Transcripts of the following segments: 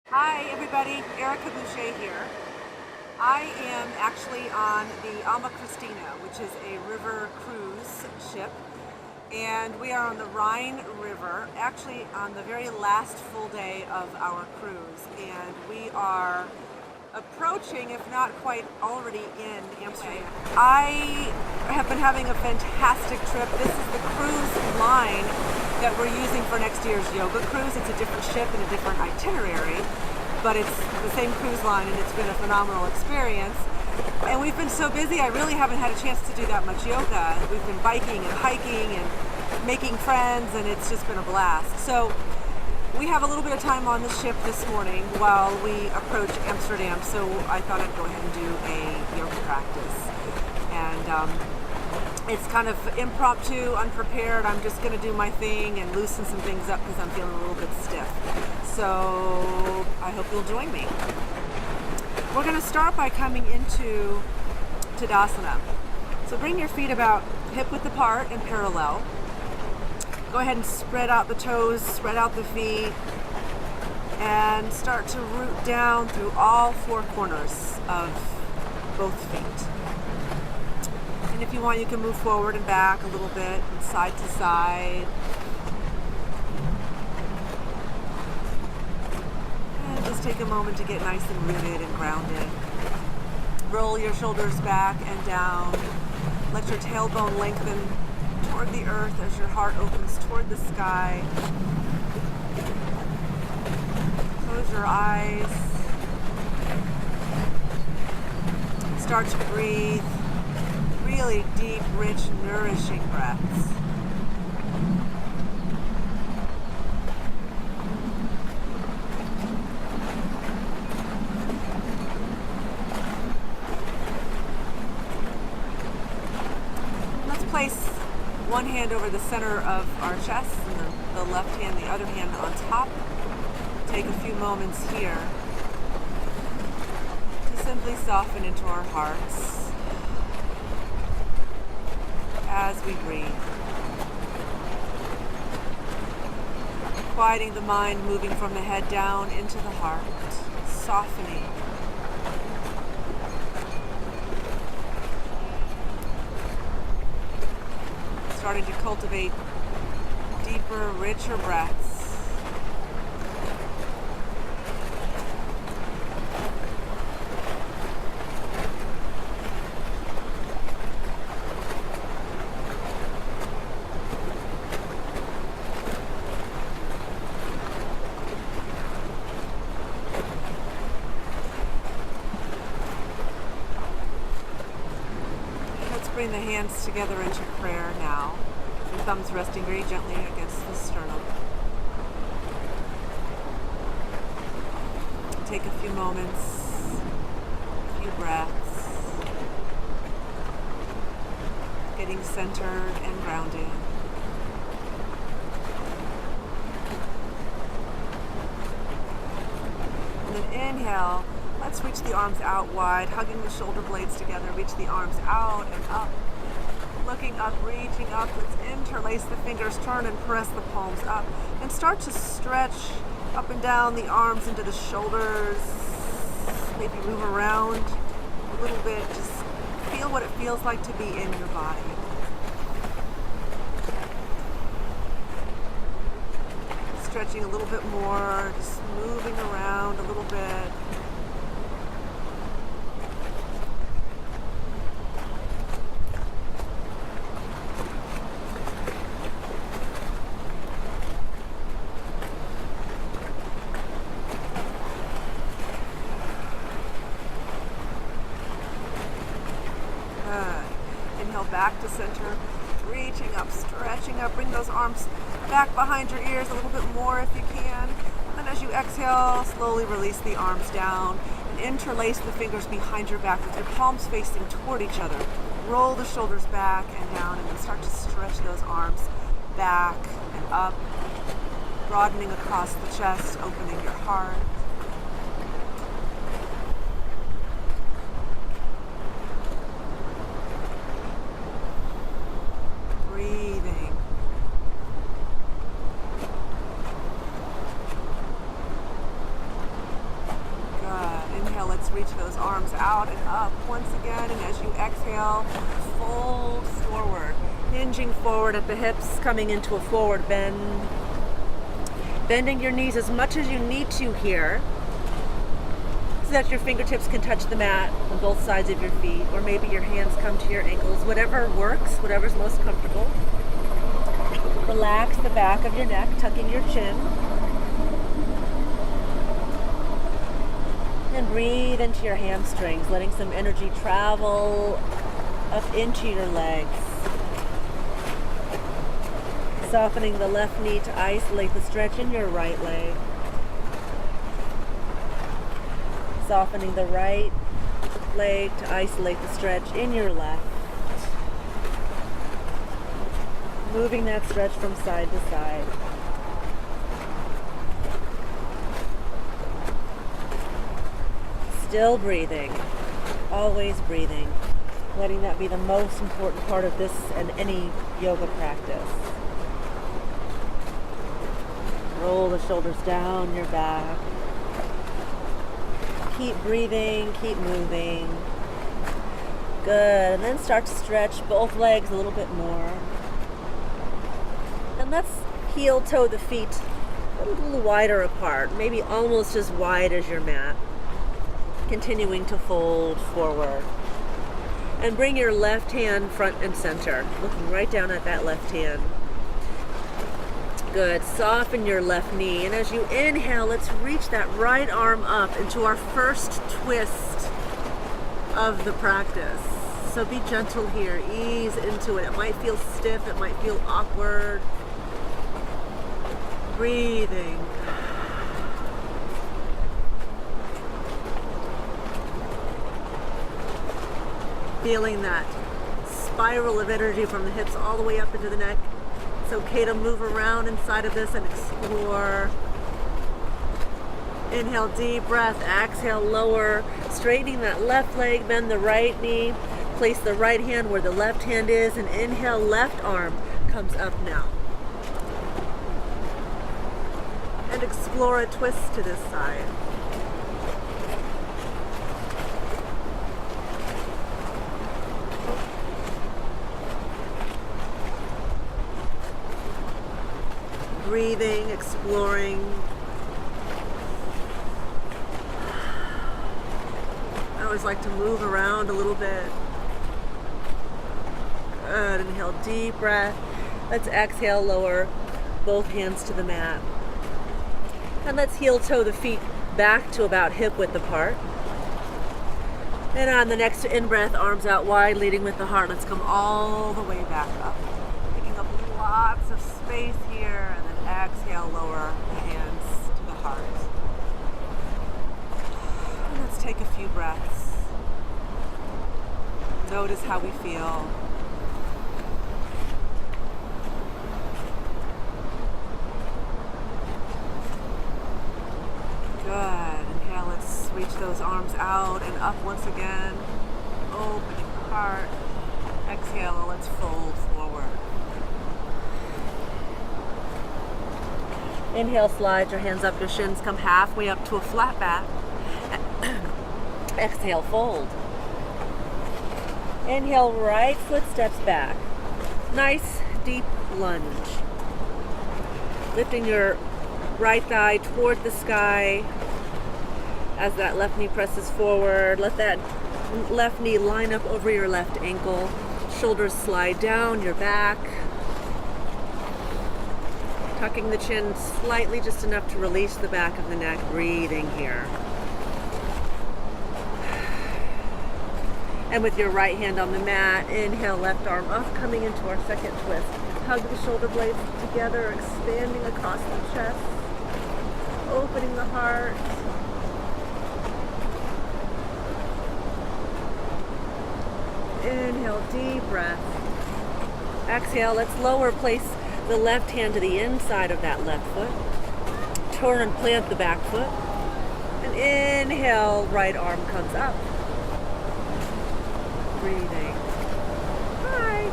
Hi everybody, Erica Boucher here. I am actually on the Alma Christina, which is a river cruise ship, and we are on the Rhine River, actually on the very last full day of our cruise, and we are approaching, if not quite already in Amsterdam. I have been having a fantastic trip. This is the cruise line that we're using for next year's yoga cruise. It's a different ship and a different itinerary, but it's the same cruise line, and it's been a phenomenal experience. And we've been so busy, I really haven't had a chance to do that much yoga. We've been biking and hiking and making friends, and it's just been a blast. So we have a little bit of time on the ship this morning while we approach Amsterdam, so I thought I'd go ahead and do a yoga practice. And it's kind of impromptu, unprepared. I'm just going to do my thing and loosen some things up because I'm feeling a little bit stiff. So I hope you'll join me. We're going to start by coming into Tadasana. So bring your feet about hip-width apart and parallel. Go ahead and spread out the toes, spread out the feet, and start to root down through all four corners of both feet. And if you want, you can move forward and back a little bit, and side to side. And just take a moment to get nice and rooted and grounded. Roll your shoulders back and down. Let your tailbone lengthen toward the earth as your heart opens toward the sky. Close your eyes. Start to breathe really deep, rich, nourishing breaths. Let's place one hand over the center of our chest and the left hand, the other hand on top. Take a few moments here to simply soften into our hearts as we breathe. Quieting the mind, moving from the head down into the heart, softening. Starting to cultivate deeper, richer breaths. Bring the hands together into prayer now. Your thumbs resting very gently against the sternum. Take a few moments, a few breaths, getting centered and grounded. And then inhale. Let's reach the arms out wide, hugging the shoulder blades together. Reach the arms out and up. Looking up, reaching up. Let's interlace the fingers, turn and press the palms up. And start to stretch up and down the arms into the shoulders. Maybe move around a little bit. Just feel what it feels like to be in your body. Stretching a little bit more, just moving around a little bit. Inhale back to center, reaching up, stretching up. Bring those arms back behind your ears a little bit more if you can. And then as you exhale, slowly release the arms down and interlace the fingers behind your back with your palms facing toward each other. Roll the shoulders back and down, and then start to stretch those arms back and up, broadening across the chest, opening your heart. Breathing. reach those arms out and up once again. And as you exhale, fold forward, hinging forward at the hips, coming into a forward bend. Bending your knees as much as you need to here, so that your fingertips can touch the mat on both sides of your feet, or maybe your hands come to your ankles, whatever works, whatever's most comfortable. Relax the back of your neck, tucking your chin. And breathe into your hamstrings, letting some energy travel up into your legs. Softening the left knee to isolate the stretch in your right leg. Softening the right leg to isolate the stretch in your left. Moving that stretch from side to side. Still breathing, always breathing, letting that be the most important part of this and any yoga practice. Roll the shoulders down your back. Keep breathing, keep moving. Good, and then start to stretch both legs a little bit more. And let's heel toe the feet a little wider apart, maybe almost as wide as your mat. Continuing to fold forward. And bring your left hand front and center, looking right down at that left hand. Good. Soften your left knee. And as you inhale, let's reach that right arm up into our first twist of the practice. So be gentle here. Ease into it. It might feel stiff. It might feel awkward. Breathing. Feeling that spiral of energy from the hips all the way up into the neck. It's okay to move around inside of this and explore. Inhale, deep breath. Exhale, lower. Straightening that left leg, bend the right knee. Place the right hand where the left hand is, and inhale, left arm comes up now. And explore a twist to this side. Breathing, exploring. I always like to move around a little bit. Good. Inhale, deep breath. Let's exhale, lower both hands to the mat. And let's heel toe the feet back to about hip width apart. And on the next in-breath, arms out wide, leading with the heart. Let's come all the way back up. Picking up lots of space here, and then exhale, lower the hands to the heart. And let's take a few breaths. Notice how we feel. Good. Inhale, let's reach those arms out and up once again. Opening the heart. Exhale, let's fold forward. Inhale, slide your hands up your shins, come halfway up to a flat back. Exhale, fold. Inhale, right foot steps back. Nice deep lunge. Lifting your right thigh toward the sky as that left knee presses forward. Let that left knee line up over your left ankle. Shoulders slide down your back. Tucking the chin slightly, just enough to release the back of the neck. Breathing here. And with your right hand on the mat, inhale, left arm up, coming into our second twist. Hug the shoulder blades together, expanding across the chest. Opening the heart. Inhale, deep breath. Exhale, let's lower, place the left hand to the inside of that left foot. Turn and plant the back foot. And inhale, right arm comes up. Breathing. Hi.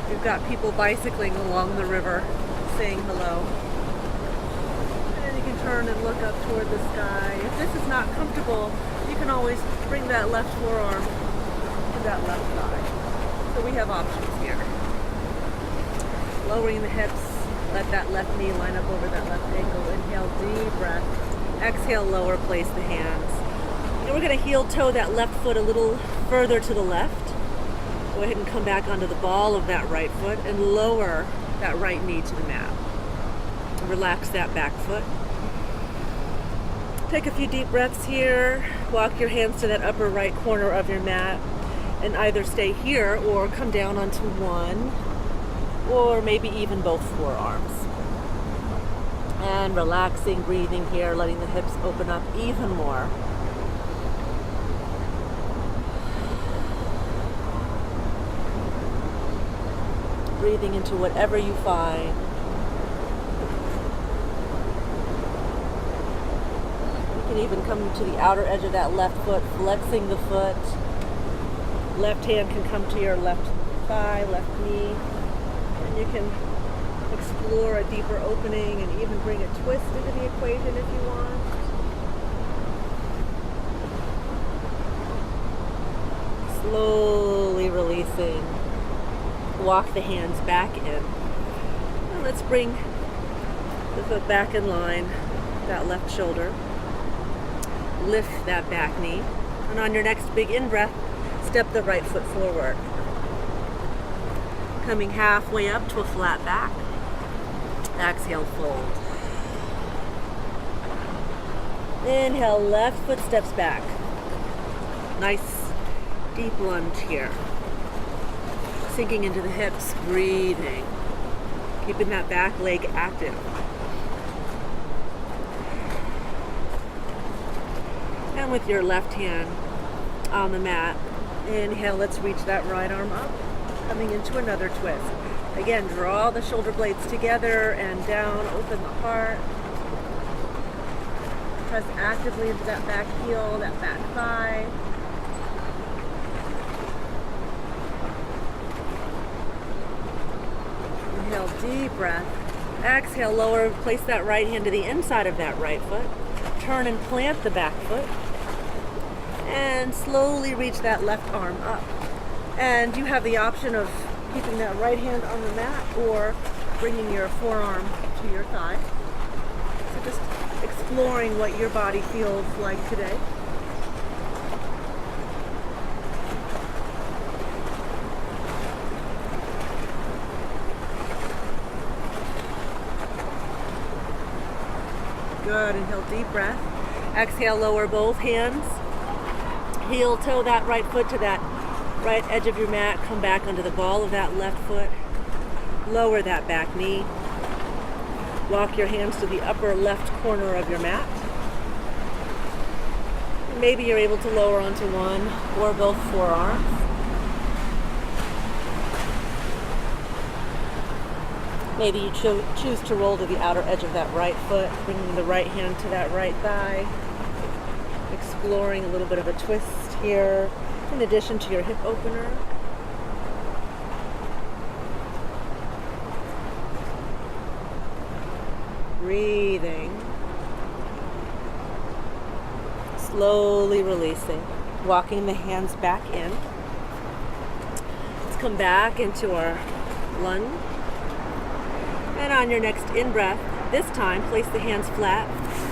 We've got people bicycling along the river, saying hello. And then you can turn and look up toward the sky. If this is not comfortable, you can always bring that left forearm to that left thigh. So we have options here. Lowering the hips, let that left knee line up over that left ankle. Inhale, deep breath. Exhale, lower, place the hands. And we're going to heel toe that left foot a little further to the left. Go ahead and come back onto the ball of that right foot and lower that right knee to the mat. Relax that back foot. Take a few deep breaths here. Walk your hands to that upper right corner of your mat and either stay here or come down onto one or maybe even both forearms. And relaxing, breathing here, letting the hips open up even more. Breathing into whatever you find. You can even come to the outer edge of that left foot, flexing the foot. Left hand can come to your left thigh, left knee. And you can explore a deeper opening and even bring a twist into the equation if you want. Slowly releasing. Walk the hands back in. And let's bring the foot back in line, that left shoulder. Lift that back knee. And on your next big in-breath, step the right foot forward. Coming halfway up to a flat back. Exhale, fold. Inhale, left foot steps back. Nice deep lunge here. Sinking into the hips, breathing. Keeping that back leg active. And with your left hand on the mat, inhale, let's reach that right arm up. Coming into another twist. Again, draw the shoulder blades together and down, open the heart. Press actively into that back heel, that back thigh. Inhale, deep breath. Exhale, lower, place that right hand to the inside of that right foot. Turn and plant the back foot. And slowly reach that left arm up. And you have the option of keeping that right hand on the mat or bringing your forearm to your thigh. So just exploring what your body feels like today. Good. Inhale, deep breath. Exhale, lower both hands. Heel toe that right foot to that right edge of your mat. Come back onto the ball of that left foot. Lower that back knee. Walk your hands to the upper left corner of your mat. Maybe you're able to lower onto one or both forearms. Maybe you choose to roll to the outer edge of that right foot, bringing the right hand to that right thigh. Exploring a little bit of a twist here, in addition to your hip opener. Breathing. Slowly releasing. Walking the hands back in. Let's come back into our lunge. And on your next in-breath, this time, place the hands flat.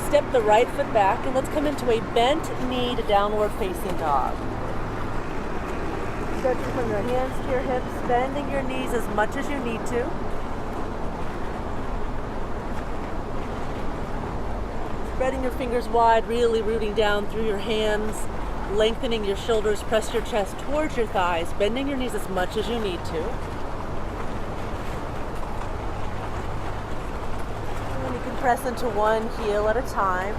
Step the right foot back, and let's come into a bent knee to downward facing dog. Stretching from your hands to your hips, bending your knees as much as you need to. Spreading your fingers wide, really rooting down through your hands, lengthening your shoulders, press your chest towards your thighs, bending your knees as much as you need to. And you can press into one heel at a time.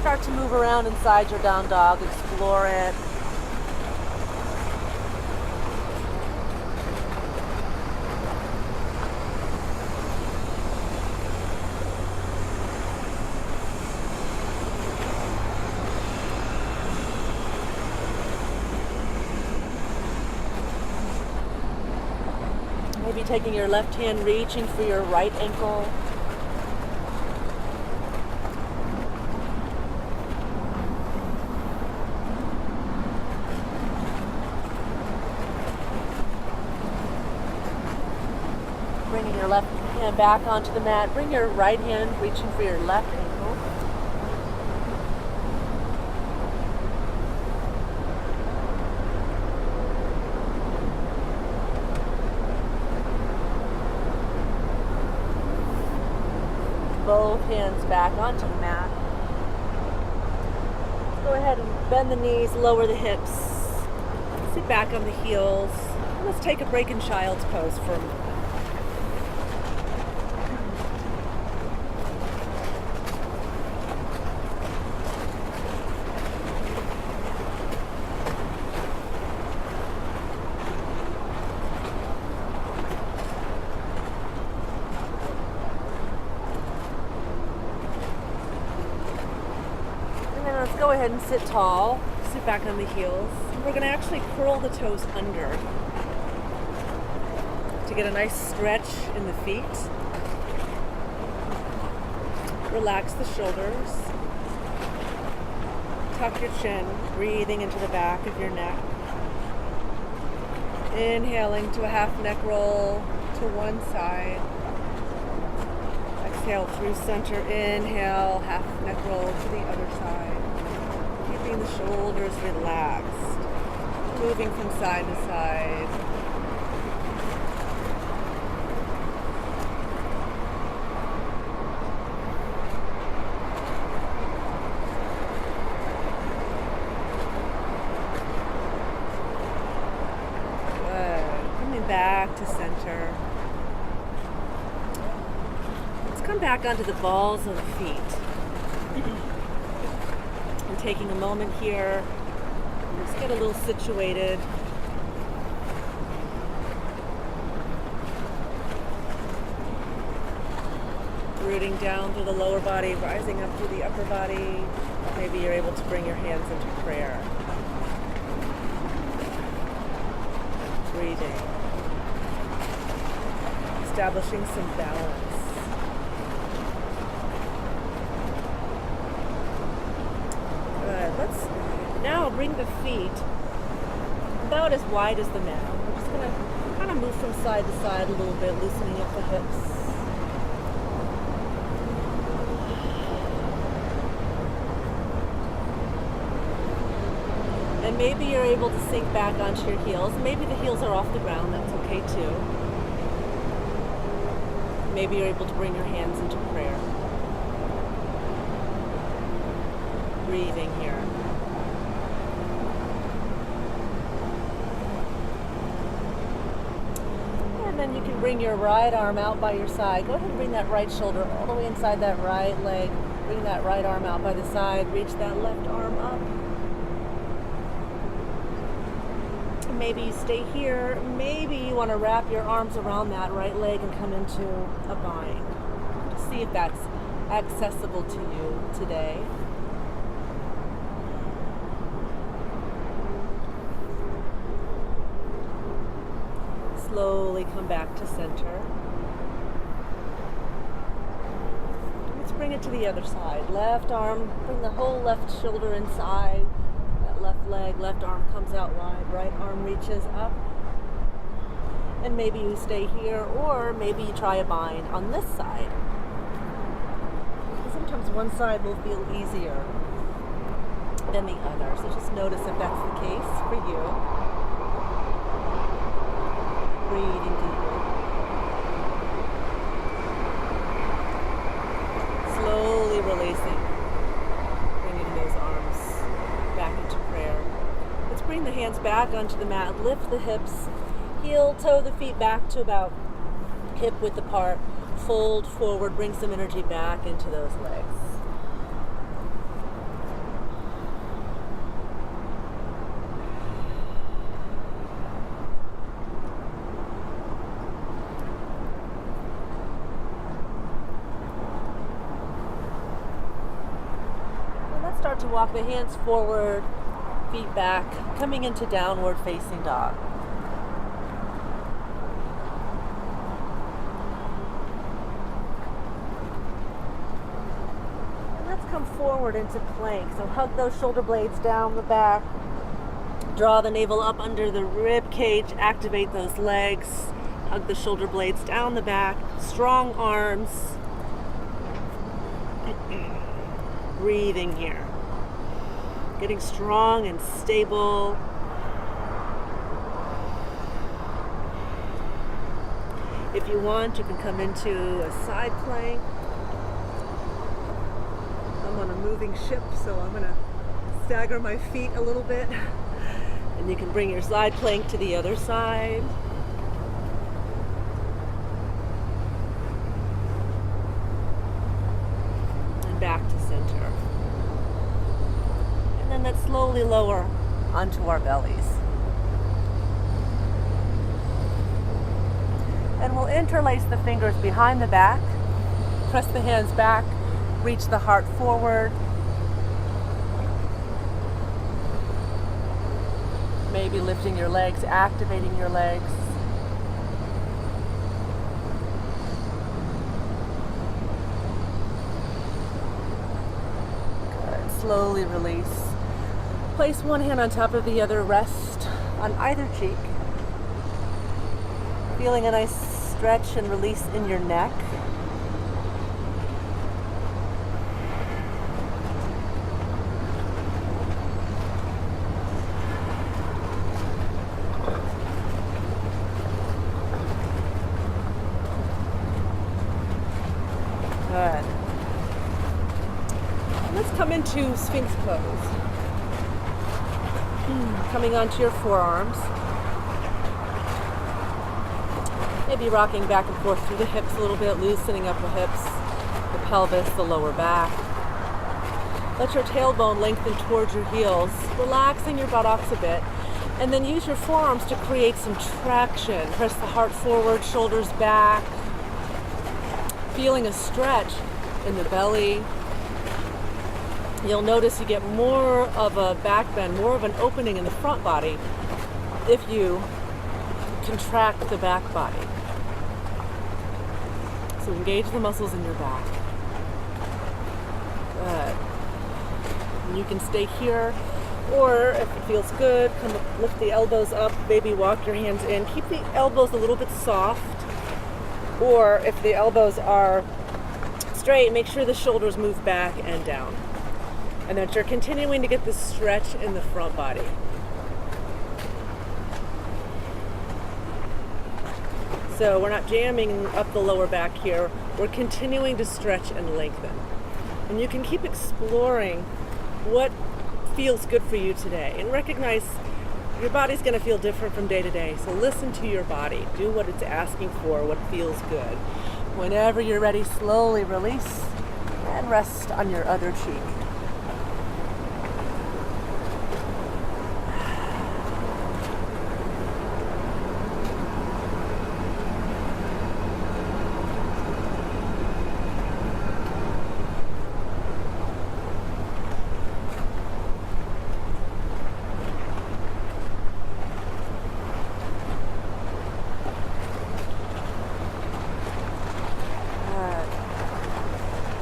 Start to move around inside your down dog, explore it. Maybe taking your left hand, reaching for your right ankle. Bringing your left hand back onto the mat. Bring your right hand, reaching for your left ankle. Both hands back onto the mat. Go ahead and bend the knees, lower the hips. Sit back on the heels. Let's take a break in child's pose for a moment. Let's go ahead and sit tall, sit back on the heels. We're going to actually curl the toes under to get a nice stretch in the feet. Relax the shoulders. Tuck your chin, breathing into the back of your neck. Inhaling to a half neck roll to one side. Exhale through center, inhale, half neck roll to the other side. Keeping the shoulders relaxed, moving from side to side. Good. Coming back to center. Let's come back onto the balls of the feet. And taking a moment here, just get a little situated. Rooting down through the lower body, rising up through the upper body. Maybe you're able to bring your hands into prayer. Breathing. Establishing some balance. Let's now bring the feet about as wide as the mat. We're just going to kind of move from side to side a little bit, loosening up the hips. And maybe you're able to sink back onto your heels. Maybe the heels are off the ground, that's okay too. Maybe you're able to bring your hands into prayer. Breathing here. And then you can bring your right arm out by your side. Go ahead and bring that right shoulder all the way inside that right leg. Bring that right arm out by the side. Reach that left arm up. Maybe you stay here. Maybe you want to wrap your arms around that right leg and come into a bind. See if that's accessible to you today. Slowly come back to center. Let's bring it to the other side. Left arm, bring the whole left shoulder inside. That left leg, left arm comes out wide. Right arm reaches up. And maybe you stay here, or maybe you try a bind on this side. Sometimes one side will feel easier than the other. So just notice if that's the case for you. Breathing deeply. Slowly releasing. Bringing those arms back into prayer. Let's bring the hands back onto the mat. Lift the hips. Heel, toe the feet back to about hip width apart. Fold forward. Bring some energy back into those legs. Start to walk the hands forward, feet back, coming into downward facing dog. come forward into plank. So hug those shoulder blades down the back. Draw the navel up under the rib cage. Activate those legs. Hug the shoulder blades down the back. Strong arms. Breathing here. Getting strong and stable. If you want, you can come into a side plank. I'm on a moving ship, so I'm going to stagger my feet a little bit. And you can bring your side plank to the other side. And back to center. And then let's slowly lower onto our bellies. And we'll interlace the fingers behind the back. Press the hands back. Reach the heart forward. Maybe lifting your legs, activating your legs. Good. Slowly release. Place one hand on top of the other, rest on either cheek. Feeling a nice stretch and release in your neck. Good. Let's come into Sphinx pose. Coming onto your forearms. Maybe rocking back and forth through the hips a little bit, loosening up the hips, the pelvis, the lower back. Let your tailbone lengthen towards your heels, relaxing your buttocks a bit, and then use your forearms to create some traction. Press the heart forward, shoulders back. Feeling a stretch in the belly. You'll notice you get more of a back bend, more of an opening in the front body if you contract the back body. So engage the muscles in your back. Good. And you can stay here, or if it feels good, come up, lift the elbows up, maybe walk your hands in. Keep the elbows a little bit soft. Or if the elbows are straight, make sure the shoulders move back and down. And that you're continuing to get this stretch in the front body. So we're not jamming up the lower back here. We're continuing to stretch and lengthen. And you can keep exploring what feels good for you today. And recognize your body's going to feel different from day to day. So listen to your body. Do what it's asking for, what feels good. Whenever you're ready, slowly release and rest on your other cheek.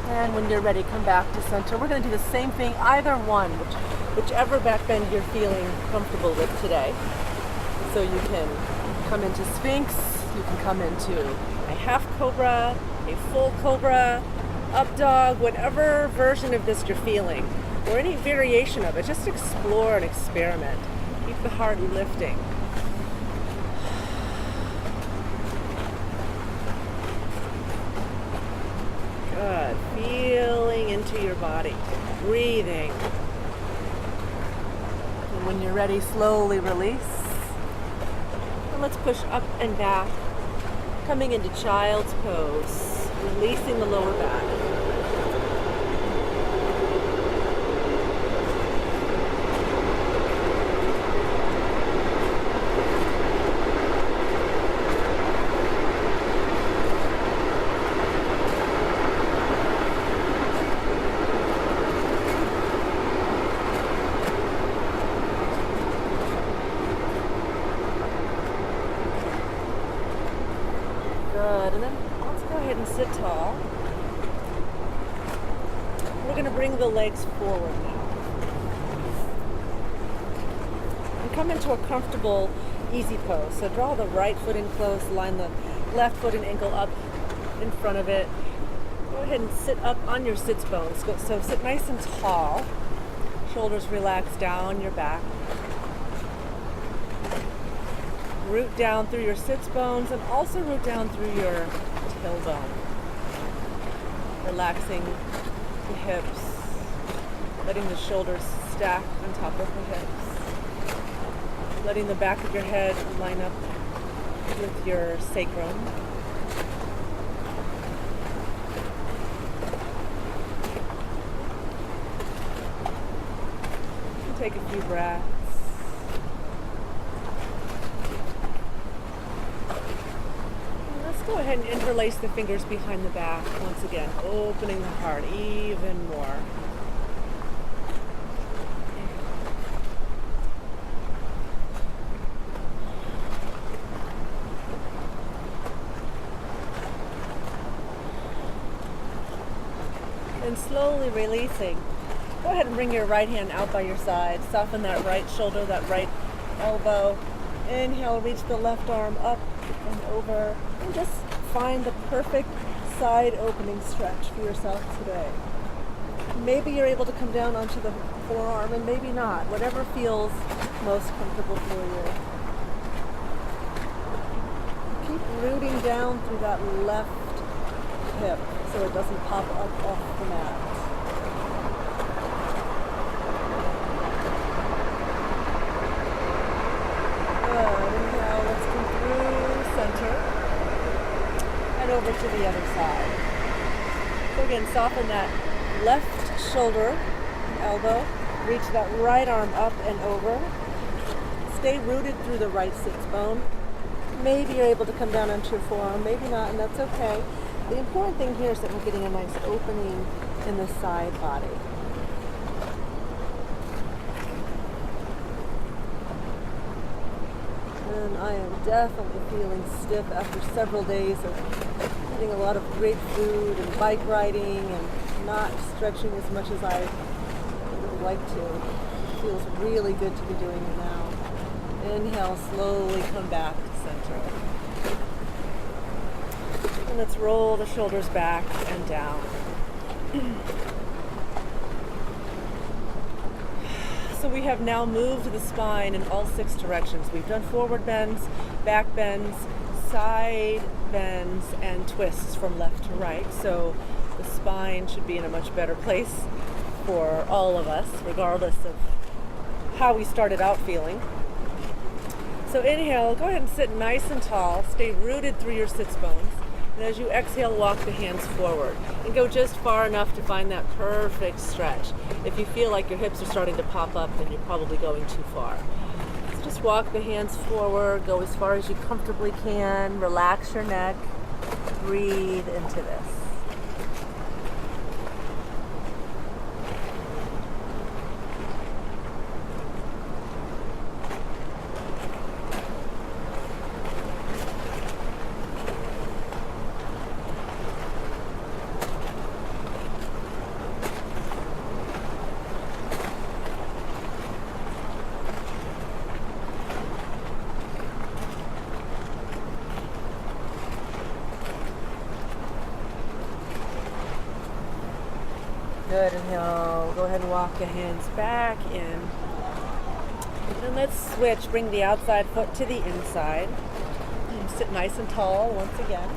And when you're ready, come back to center. We're going to do the same thing, either one, whichever back bend you're feeling comfortable with today. So you can come into Sphinx, you can come into a half cobra, a full cobra, up dog, whatever version of this you're feeling, or any variation of it. Just explore and experiment. Keep the heart lifting. Good. Feeling into your body. Breathing. And when you're ready, slowly release. And let's push up and back. Coming into child's pose. Releasing the lower back. Good, and then let's go ahead and sit tall. We're going to bring the legs forward now. And come into a comfortable, easy pose. So draw the right foot in close, line the left foot and ankle up in front of it. Go ahead and sit up on your sits bones. So sit nice and tall. Shoulders relax down your back. Root down through your sits bones and also root down through your tailbone. Relaxing the hips, letting the shoulders stack on top of the hips, letting the back of your head line up with your sacrum. Take a few breaths. Go ahead and interlace the fingers behind the back once again, opening the heart even more. And slowly releasing. Go ahead and bring your right hand out by your side. Soften that right shoulder, that right elbow. Inhale, reach the left arm up and over. And just find the perfect side opening stretch for yourself today. Maybe you're able to come down onto the forearm and maybe not. Whatever feels most comfortable for you. Keep rooting down through that left hip so it doesn't pop up off the mat. Inhale, let's come through center. And over to the other side. So again, soften that left shoulder, elbow. Reach that right arm up and over. Stay rooted through the right sits bone. Maybe you're able to come down onto your forearm, maybe not, and that's okay. The important thing here is that we're getting a nice opening in the side body. And I am definitely feeling stiff after several days of eating a lot of great food and bike riding and not stretching as much as I would like to. It feels really good to be doing it now. Inhale, slowly come back to center. And let's roll the shoulders back and down. So we have now moved the spine in all 6 directions. We've done forward bends, back bends, side bends, and twists from left to right. So the spine should be in a much better place for all of us, regardless of how we started out feeling. So inhale, go ahead and sit nice and tall. Stay rooted through your sits bones. And as you exhale, walk the hands forward and go just far enough to find that perfect stretch. If you feel like your hips are starting to pop up, then you're probably going too far. So just walk the hands forward, go as far as you comfortably can, relax your neck, breathe into this. Good, inhale, go ahead and walk the hands back in. And let's switch, bring the outside foot to the inside. And sit nice and tall once again.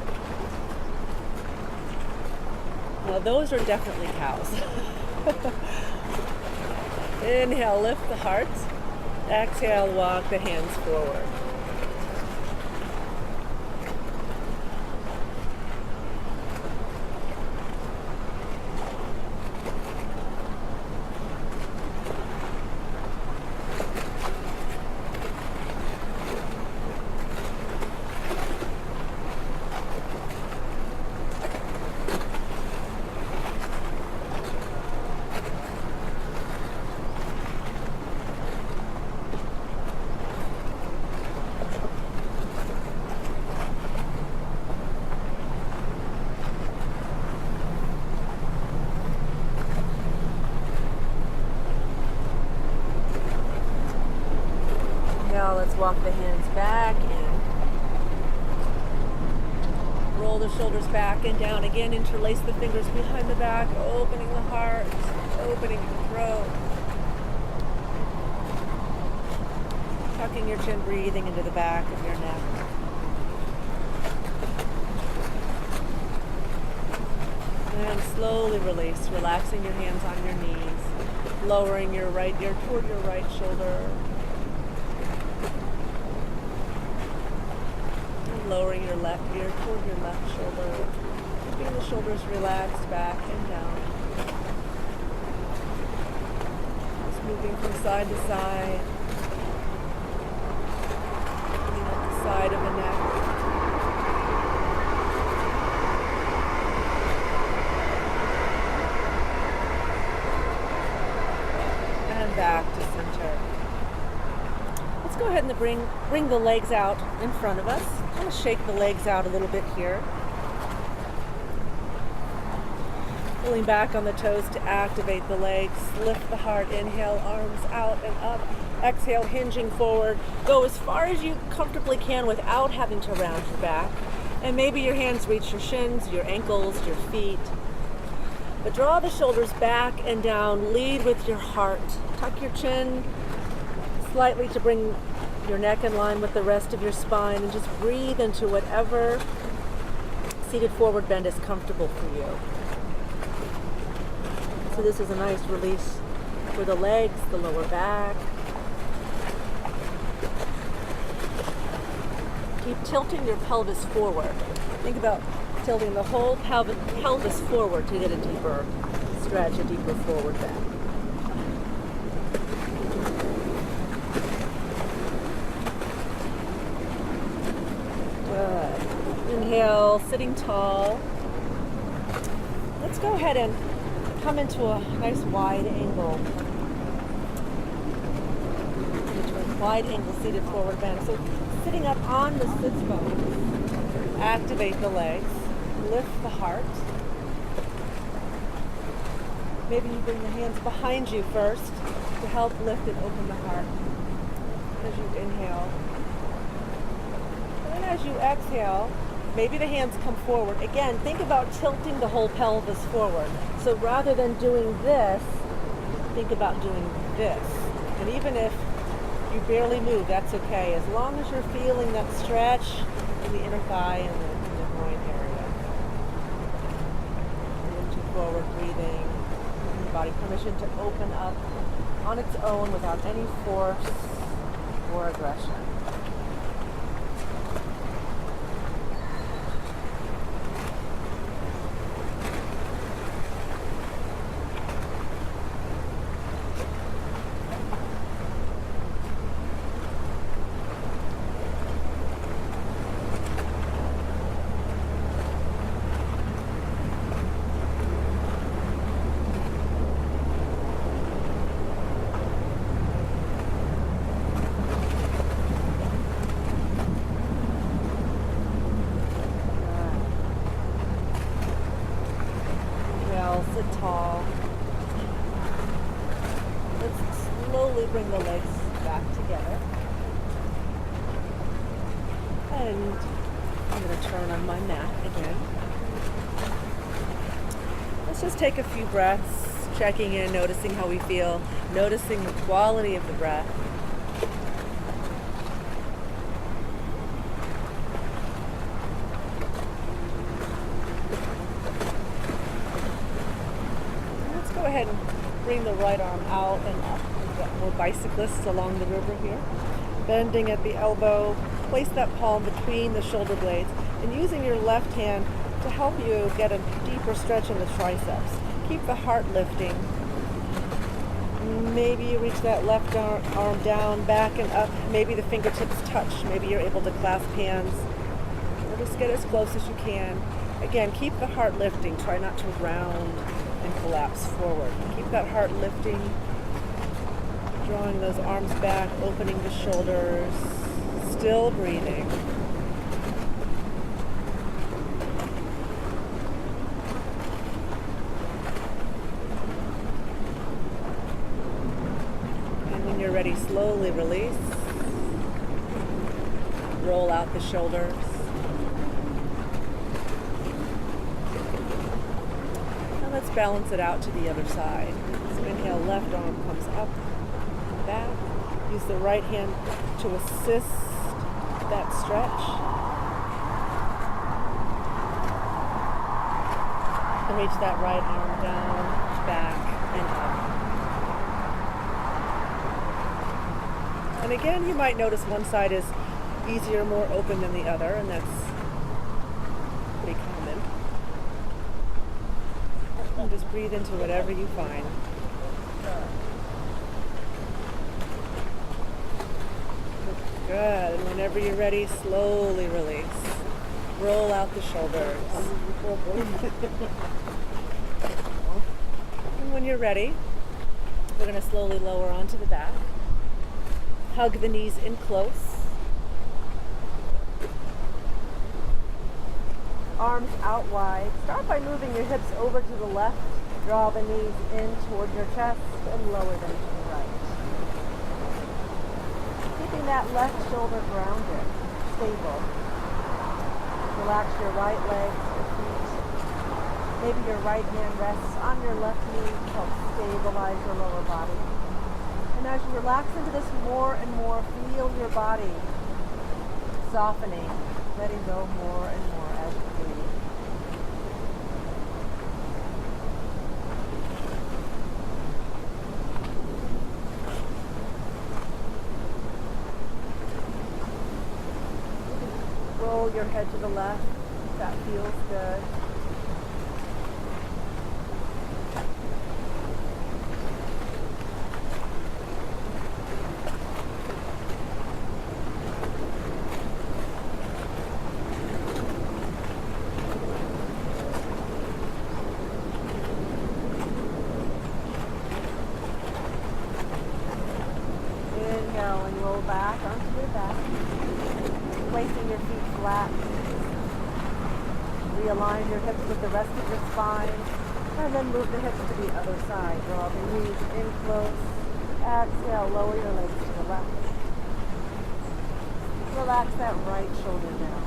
Now those are definitely cows. Inhale, lift the heart. Exhale, walk the hands forward. walk the hands back in. Roll the shoulders back and down. Again, interlace the fingers behind the back, opening the heart, opening the throat. Tucking your chin, breathing into the back of your neck. And slowly release, relaxing your hands on your knees, lowering your right ear toward your right shoulder. And lowering your left ear toward your left shoulder. Keeping the shoulders relaxed back and down. Just moving from side to side. Moving up the side of the neck. Back to center. Let's go ahead and bring the legs out in front of us. Kind of shake the legs out a little bit here. Pulling back on the toes to activate the legs. Lift the heart. Inhale, arms out and up. Exhale, hinging forward. Go as far as you comfortably can without having to round your back. And maybe your hands reach your shins, your ankles, your feet. But draw the shoulders back and down. Lead with your heart. Tuck your chin slightly to bring your neck in line with the rest of your spine, and just breathe into whatever seated forward bend is comfortable for you. So this is a nice release for the legs, the lower back. Keep tilting your pelvis forward. Think about tilting the whole pelvis forward to get a deeper stretch, a deeper forward bend. Good. Inhale, sitting tall. Let's go ahead and come into a nice wide angle. Into a wide angle seated forward bend. So sitting up on the sits bones. Activate the legs. Lift the heart. Maybe you bring the hands behind you first to help lift and open the heart as you inhale. And then as you exhale, maybe the hands come forward. Again, think about tilting the whole pelvis forward. So rather than doing this, think about doing this. And even if you barely move, that's okay, as long as you're feeling that stretch in the inner thigh and the groin area. Into forward breathing, giving the body permission to open up on its own without any force or aggression. Sit tall. Let's slowly bring the legs back together. And I'm going to turn on my mat again. Let's just take a few breaths, checking in, noticing how we feel, noticing the quality of the breath. Go ahead and bring the right arm out and up. We've got more bicyclists along the river here. Bending at the elbow, place that palm between the shoulder blades and using your left hand to help you get a deeper stretch in the triceps. Keep the heart lifting. Maybe you reach that left arm down, back and up. Maybe the fingertips touch. Maybe you're able to clasp hands. Or just get as close as you can. Again, keep the heart lifting. Try not to round and collapse forward. Keep that heart lifting, drawing those arms back, opening the shoulders, still breathing. And when you're ready, slowly release. roll out the shoulders. Now let's balance it out to the other side. So inhale, left arm comes up, back. Use the right hand to assist that stretch. And reach that right arm down, back, and up. And again, you might notice one side is easier, more open than the other, and that's pretty common. And just breathe into whatever you find. Good. And whenever you're ready, slowly release. Roll out the shoulders. And when you're ready, we're going to slowly lower onto the back. Hug the knees in close. Arms out wide. Start by moving your hips over to the left. Draw the knees in toward your chest and lower them to the right. Keeping that left shoulder grounded, stable. Relax your right legs, your feet. Maybe your right hand rests on your left knee to help stabilize your lower body. And as you relax into this more and more, feel your body softening, letting go more and more as you breathe. Roll your head to the left. That feels good. Inhale and roll back onto your back. Placing your feet flat. Realign your hips with the rest of your spine. And then move the hips to the other side. Draw the knees in close. Exhale, lower your legs to the left. Relax that right shoulder down.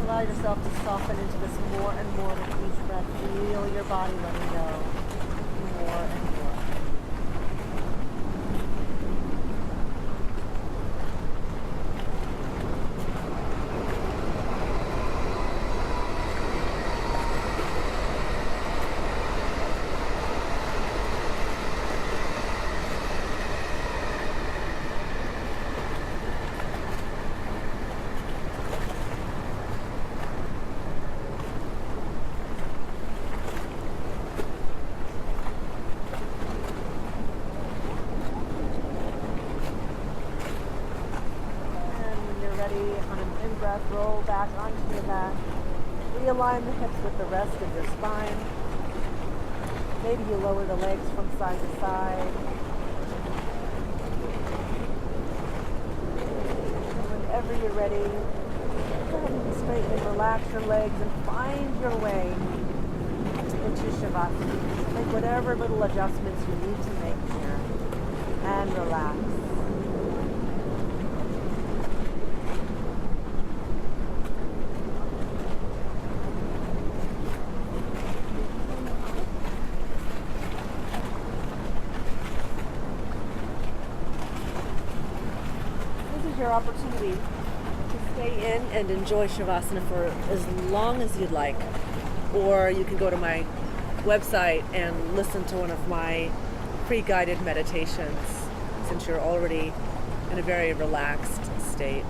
Allow yourself to soften into this more and more with each breath. Feel your body letting go more and more. On an in-breath, roll back onto your back. Realign the hips with the rest of your spine. Maybe you lower the legs from side to side. Whenever you're ready, go ahead and straighten and relax your legs and find your way into Shavasana. Make whatever little adjustments you need to make here and relax. Your opportunity to stay in and enjoy Shavasana for as long as you'd like, or you can go to my website and listen to one of my pre-guided meditations since you're already in a very relaxed state.